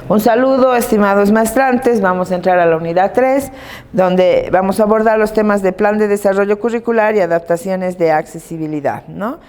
Un saludo, estimados maestrantes. Vamos a entrar a la unidad 3, donde vamos a abordar los temas de plan de desarrollo curricular y adaptaciones de accesibilidad, ¿no?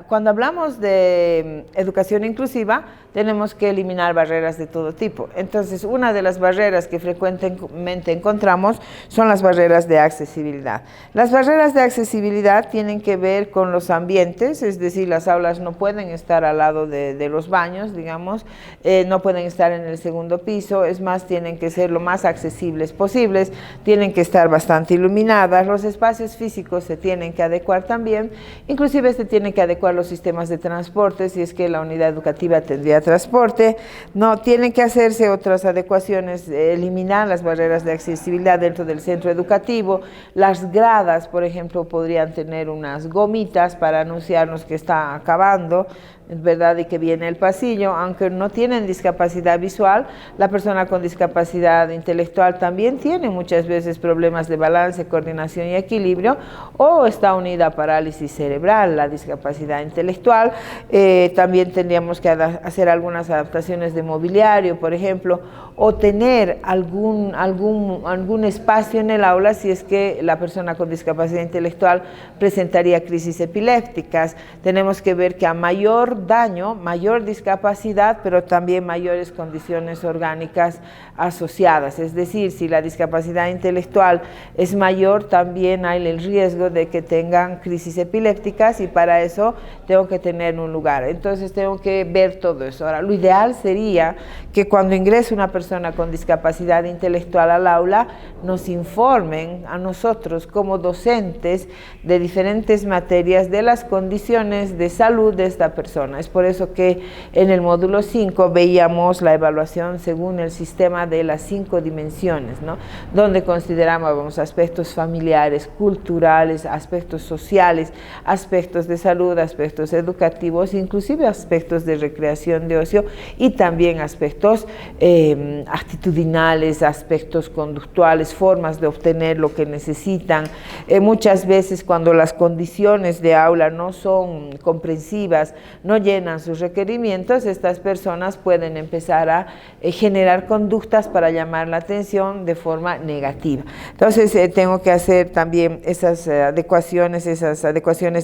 Cuando hablamos de educación inclusiva, tenemos que eliminar barreras de todo tipo. Entonces, una de las barreras que frecuentemente encontramos son las barreras de accesibilidad. Las barreras de accesibilidad tienen que ver con los ambientes, es decir, las aulas no pueden estar al lado de los baños, digamos, no pueden estar en el segundo piso, es más, tienen que ser lo más accesibles posibles, tienen que estar bastante iluminadas, los espacios físicos se tienen que adecuar también, inclusive se tienen que adecuar los sistemas de transporte, si es que la unidad educativa tendría transporte, no, tienen que hacerse otras adecuaciones, eliminar las barreras de accesibilidad dentro del centro educativo, las gradas, por ejemplo, podrían tener unas gomitas para anunciarnos que está acabando, es verdad, y que viene el pasillo, aunque no tienen discapacidad visual, la persona con discapacidad intelectual también tiene muchas veces problemas de balance, coordinación y equilibrio, o está unida a parálisis cerebral, la discapacidad intelectual. También tendríamos que hacer algunas adaptaciones de mobiliario, por ejemplo, o tener algún espacio en el aula si es que la persona con discapacidad intelectual presentaría crisis epilépticas. Tenemos que ver que a mayor daño, mayor discapacidad, pero también mayores condiciones orgánicas asociadas. Es decir, si la discapacidad intelectual es mayor, también hay el riesgo de que tengan crisis epilépticas y para eso tengo que tener un lugar. Entonces tengo que ver todo eso. Ahora, lo ideal sería que cuando ingrese una persona con discapacidad intelectual al aula, nos informen a nosotros como docentes de diferentes materias de las condiciones de salud de esta persona. Es por eso que en el módulo 5 veíamos la evaluación según el sistema de las 5 dimensiones, ¿no? Donde consideramos aspectos familiares, culturales, aspectos sociales, aspectos de salud, aspectos educativos, inclusive aspectos de recreación, de ocio y también aspectos actitudinales, aspectos conductuales, formas de obtener lo que necesitan. Muchas veces cuando las condiciones de aula no son comprensivas, no llenan sus requerimientos, estas personas pueden empezar a generar conductas para llamar la atención de forma negativa. Entonces tengo que hacer también esas adecuaciones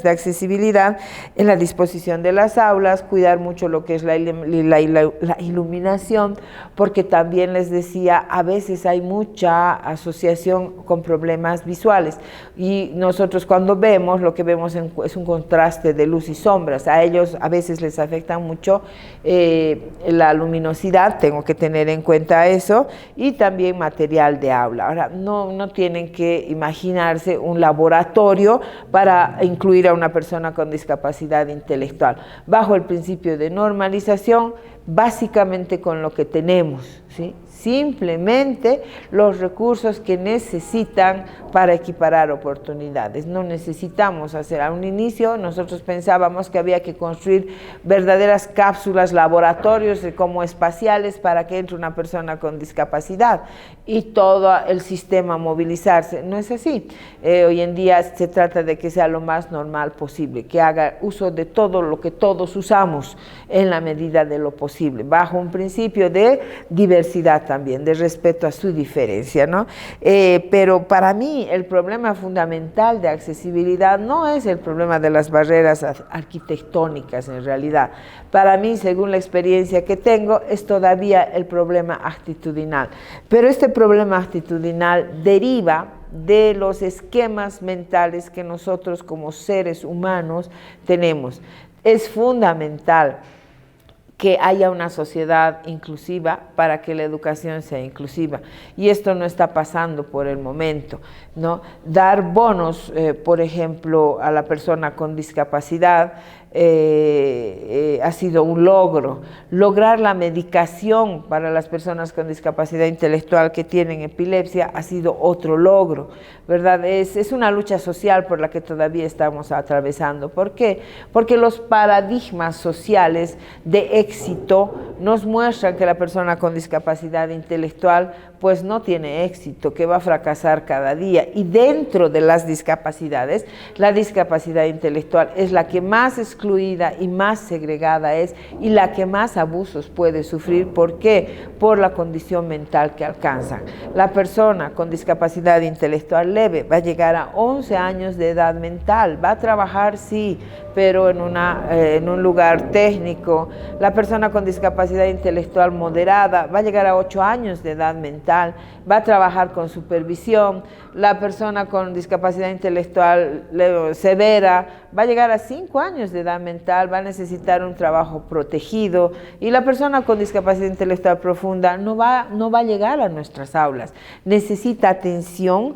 de accesibilidad en la disposición de las aulas, cuidar mucho lo que es la iluminación, porque también les decía, a veces hay mucha asociación con problemas visuales y nosotros cuando vemos, lo que vemos es un contraste de luz y sombras. A ellos a veces les afecta mucho la luminosidad, tengo que tener en cuenta eso, y también material de aula. Ahora, no tienen que imaginarse un laboratorio para incluir a una persona con discapacidad intelectual. Bajo el principio de normalización, básicamente con lo que tenemos, ¿sí? Simplemente los recursos que necesitan para equiparar oportunidades. No necesitamos hacer, a un inicio nosotros pensábamos que había que construir verdaderas cápsulas, laboratorios como espaciales para que entre una persona con discapacidad y todo el sistema movilizarse. No es así. Hoy en día se trata de que sea lo más normal posible, que haga uso de todo lo que todos usamos en la medida de lo posible, bajo un principio de diversidad también, de respeto a su diferencia, ¿no? Pero para mí el problema fundamental de accesibilidad no es el problema de las barreras arquitectónicas en realidad. Para mí, según la experiencia que tengo, es todavía el problema actitudinal. Pero este problema actitudinal deriva de los esquemas mentales que nosotros como seres humanos tenemos. Es fundamental que haya una sociedad inclusiva para que la educación sea inclusiva. Y esto no está pasando por el momento, ¿no? Dar bonos, por ejemplo, a la persona con discapacidad ha sido un logro. Lograr la medicación para las personas con discapacidad intelectual que tienen epilepsia ha sido otro logro, ¿verdad? Es una lucha social por la que todavía estamos atravesando. ¿Por qué? Porque los paradigmas sociales de éxito nos muestran que la persona con discapacidad intelectual pues no tiene éxito, que va a fracasar cada día. Y dentro de las discapacidades, la discapacidad intelectual es la que más excluida y más segregada es y la que más abusos puede sufrir. ¿Por qué? Por la condición mental que alcanzan. La persona con discapacidad intelectual leve va a llegar a 11 años de edad mental, va a trabajar, sí, pero en un lugar técnico. La persona con discapacidad intelectual moderada va a llegar a 8 años de edad mental, va a trabajar con supervisión. La persona con discapacidad intelectual severa va a llegar a 5 años de edad mental, va a necesitar un trabajo protegido, y la persona con discapacidad intelectual profunda no va a llegar a nuestras aulas. Necesita atención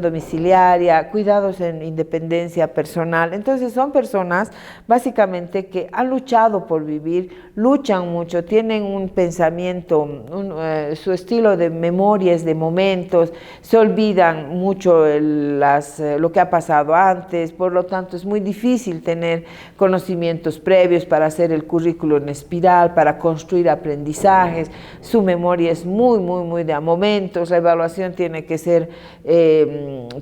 domiciliaria, cuidados en independencia personal. Entonces son personas básicamente que han luchado por vivir, luchan mucho, tienen un pensamiento, su estilo de memorias, de momentos, se olvidan mucho lo que ha pasado antes, por lo tanto es muy difícil tener conocimientos previos para hacer el currículo en espiral, para construir aprendizajes. Su memoria es muy de a momentos, la evaluación tiene que ser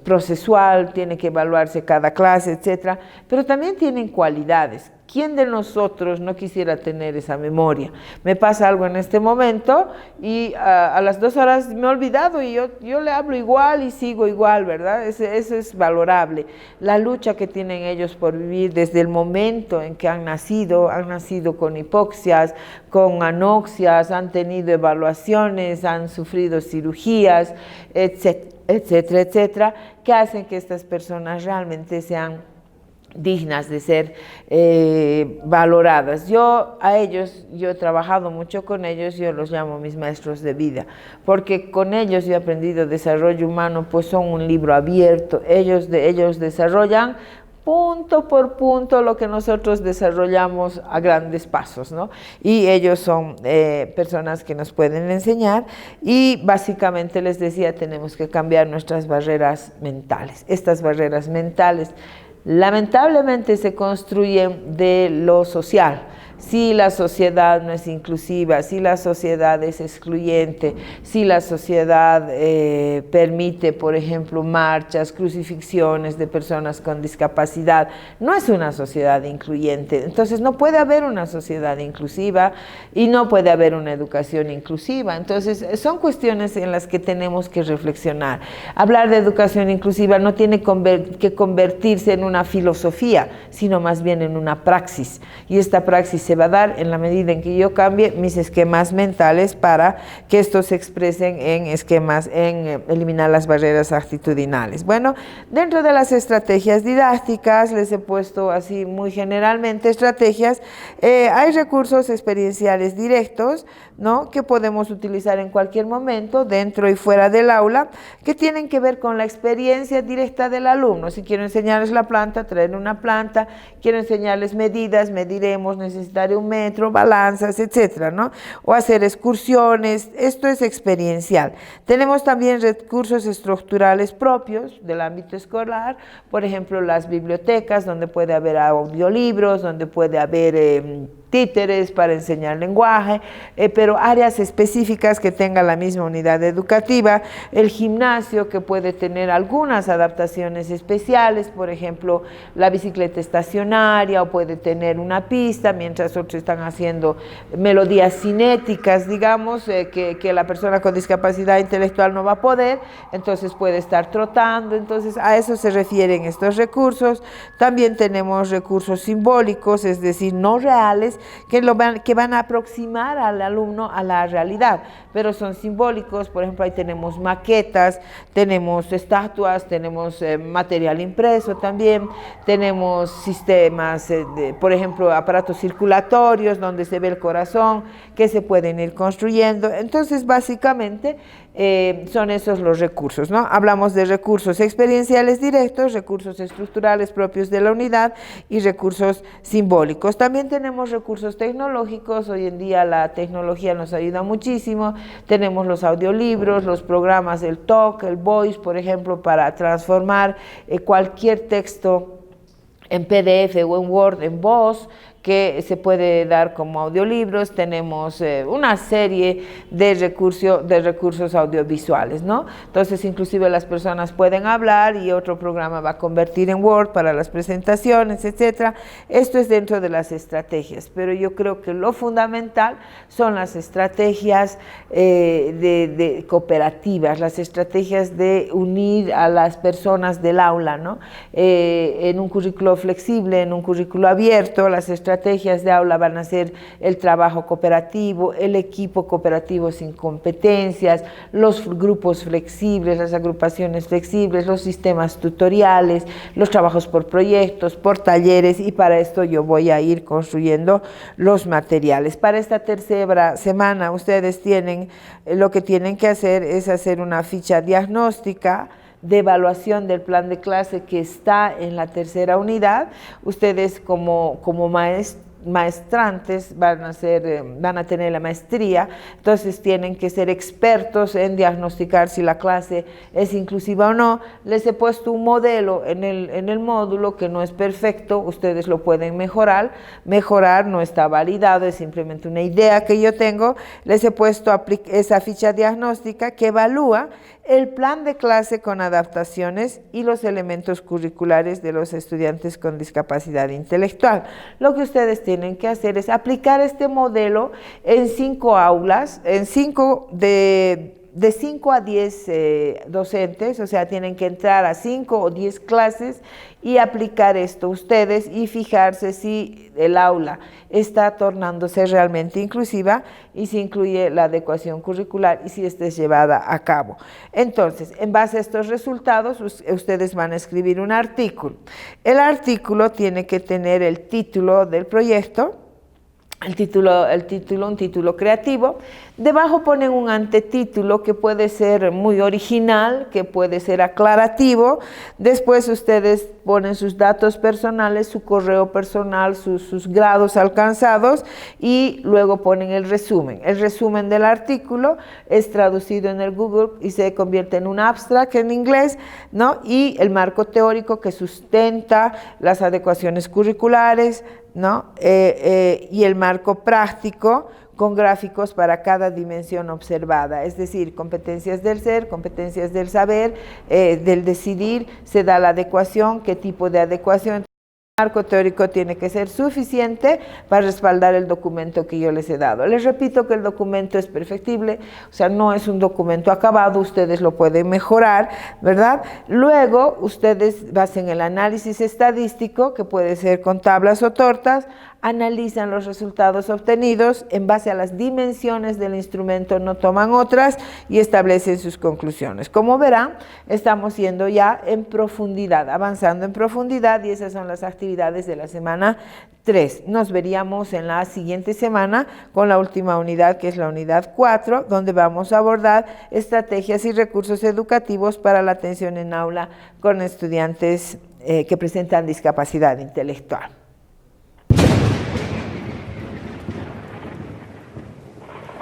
procesual, tiene que evaluarse cada clase, etcétera, pero también tienen cualidades. ¿Quién de nosotros no quisiera tener esa memoria? Me pasa algo en este momento y a las 2 horas me he olvidado y yo le hablo igual y sigo igual, ¿verdad? Eso es valorable. La lucha que tienen ellos por vivir desde el momento en que han nacido con hipoxias, con anoxias, han tenido evaluaciones, han sufrido cirugías, etcétera, que hacen que estas personas realmente sean dignas de ser valoradas. Yo he trabajado mucho con ellos, yo los llamo mis maestros de vida, porque con ellos yo he aprendido desarrollo humano, pues son un libro abierto. Ellos desarrollan punto por punto lo que nosotros desarrollamos a grandes pasos, ¿no? Y ellos son personas que nos pueden enseñar, y básicamente les decía, tenemos que cambiar nuestras barreras mentales. Estas barreras mentales lamentablemente se construyen de lo social. Si la sociedad no es inclusiva, si la sociedad es excluyente, si la sociedad permite, por ejemplo, marchas, crucifixiones de personas con discapacidad, no es una sociedad incluyente. Entonces no puede haber una sociedad inclusiva y no puede haber una educación inclusiva. Entonces son cuestiones en las que tenemos que reflexionar. Hablar de educación inclusiva no tiene que convertirse en una filosofía, sino más bien en una praxis, y esta praxis se va a dar en la medida en que yo cambie mis esquemas mentales para que estos se expresen en esquemas, en eliminar las barreras actitudinales. Bueno, dentro de las estrategias didácticas, les he puesto así muy generalmente estrategias. Hay recursos experienciales directos, ¿no?, que podemos utilizar en cualquier momento, dentro y fuera del aula, que tienen que ver con la experiencia directa del alumno. Si quiero enseñarles la planta, traer una planta. Quiero enseñarles medidas, mediremos, necesitaré 1 metro, balanzas, etcétera, ¿no? O hacer excursiones. Esto es experiencial. Tenemos también recursos estructurales propios del ámbito escolar, por ejemplo, las bibliotecas, donde puede haber audiolibros, donde puede haber títeres para enseñar lenguaje, pero áreas específicas que tengan la misma unidad educativa. El gimnasio, que puede tener algunas adaptaciones especiales, por ejemplo, la bicicleta estacionaria, o puede tener una pista, mientras otros están haciendo melodías cinéticas, digamos, que la persona con discapacidad intelectual no va a poder, entonces puede estar trotando. Entonces a eso se refieren estos recursos. También tenemos recursos simbólicos, es decir, no reales, que van a aproximar al alumno a la realidad, pero son simbólicos. Por ejemplo, ahí tenemos maquetas, tenemos estatuas, tenemos material impreso también, tenemos sistemas, por ejemplo, aparatos circulatorios donde se ve el corazón, que se pueden ir construyendo. Entonces, básicamente, son esos los recursos, ¿no? Hablamos de recursos experienciales directos, recursos estructurales propios de la unidad y recursos simbólicos. También tenemos recursos tecnológicos. Hoy en día la tecnología nos ayuda muchísimo. Tenemos los audiolibros, los programas del Talk, el Voice, por ejemplo, para transformar cualquier texto en PDF o en Word en voz, que se puede dar como audiolibros. Tenemos una serie de recursos audiovisuales, ¿no? Entonces, inclusive las personas pueden hablar y otro programa va a convertir en Word para las presentaciones, etcétera. Esto es dentro de las estrategias, pero yo creo que lo fundamental son las estrategias de cooperativas, las estrategias de unir a las personas del aula, ¿no? En un currículo flexible, en un currículo abierto, las estrategias de aula van a ser el trabajo cooperativo, el equipo cooperativo sin competencias, los grupos flexibles, las agrupaciones flexibles, los sistemas tutoriales, los trabajos por proyectos, por talleres, y para esto yo voy a ir construyendo los materiales. Para esta tercera semana ustedes tienen, lo que tienen que hacer es hacer una ficha diagnóstica de evaluación del plan de clase que está en la tercera unidad. Ustedes como maestrantes van a tener la maestría, entonces tienen que ser expertos en diagnosticar si la clase es inclusiva o no. Les he puesto un modelo en el módulo que no es perfecto, ustedes lo pueden mejorar, no está validado, es simplemente una idea que yo tengo. Les he puesto esa ficha diagnóstica que evalúa el plan de clase con adaptaciones y los elementos curriculares de los estudiantes con discapacidad intelectual. Lo que ustedes tienen que hacer es aplicar este modelo en 5 aulas, de 5 a 10 docentes, o sea, tienen que entrar a 5 o 10 clases y aplicar esto ustedes y fijarse si el aula está tornándose realmente inclusiva y si incluye la adecuación curricular y si esta es llevada a cabo. Entonces, en base a estos resultados, ustedes van a escribir un artículo. El artículo tiene que tener el título del proyecto, un título creativo. Debajo ponen un antetítulo que puede ser muy original, que puede ser aclarativo. Después ustedes ponen sus datos personales, su correo personal, sus grados alcanzados, y luego ponen el resumen. El resumen del artículo es traducido en el Google y se convierte en un abstract en inglés, ¿no? Y el marco teórico que sustenta las adecuaciones curriculares, ¿no? Y el marco práctico con gráficos para cada dimensión observada, es decir, competencias del ser, competencias del saber, del decidir, se da la adecuación, qué tipo de adecuación. El marco teórico tiene que ser suficiente para respaldar el documento que yo les he dado. Les repito que el documento es perfectible, o sea, no es un documento acabado, ustedes lo pueden mejorar, ¿verdad? Luego, ustedes hacen el análisis estadístico, que puede ser con tablas o tortas, analizan los resultados obtenidos, en base a las dimensiones del instrumento no toman otras y establecen sus conclusiones. Como verán, estamos yendo ya en profundidad, avanzando en profundidad, y esas son las actividades de la semana 3. Nos veríamos en la siguiente semana con la última unidad, que es la unidad 4, donde vamos a abordar estrategias y recursos educativos para la atención en aula con estudiantes que presentan discapacidad intelectual.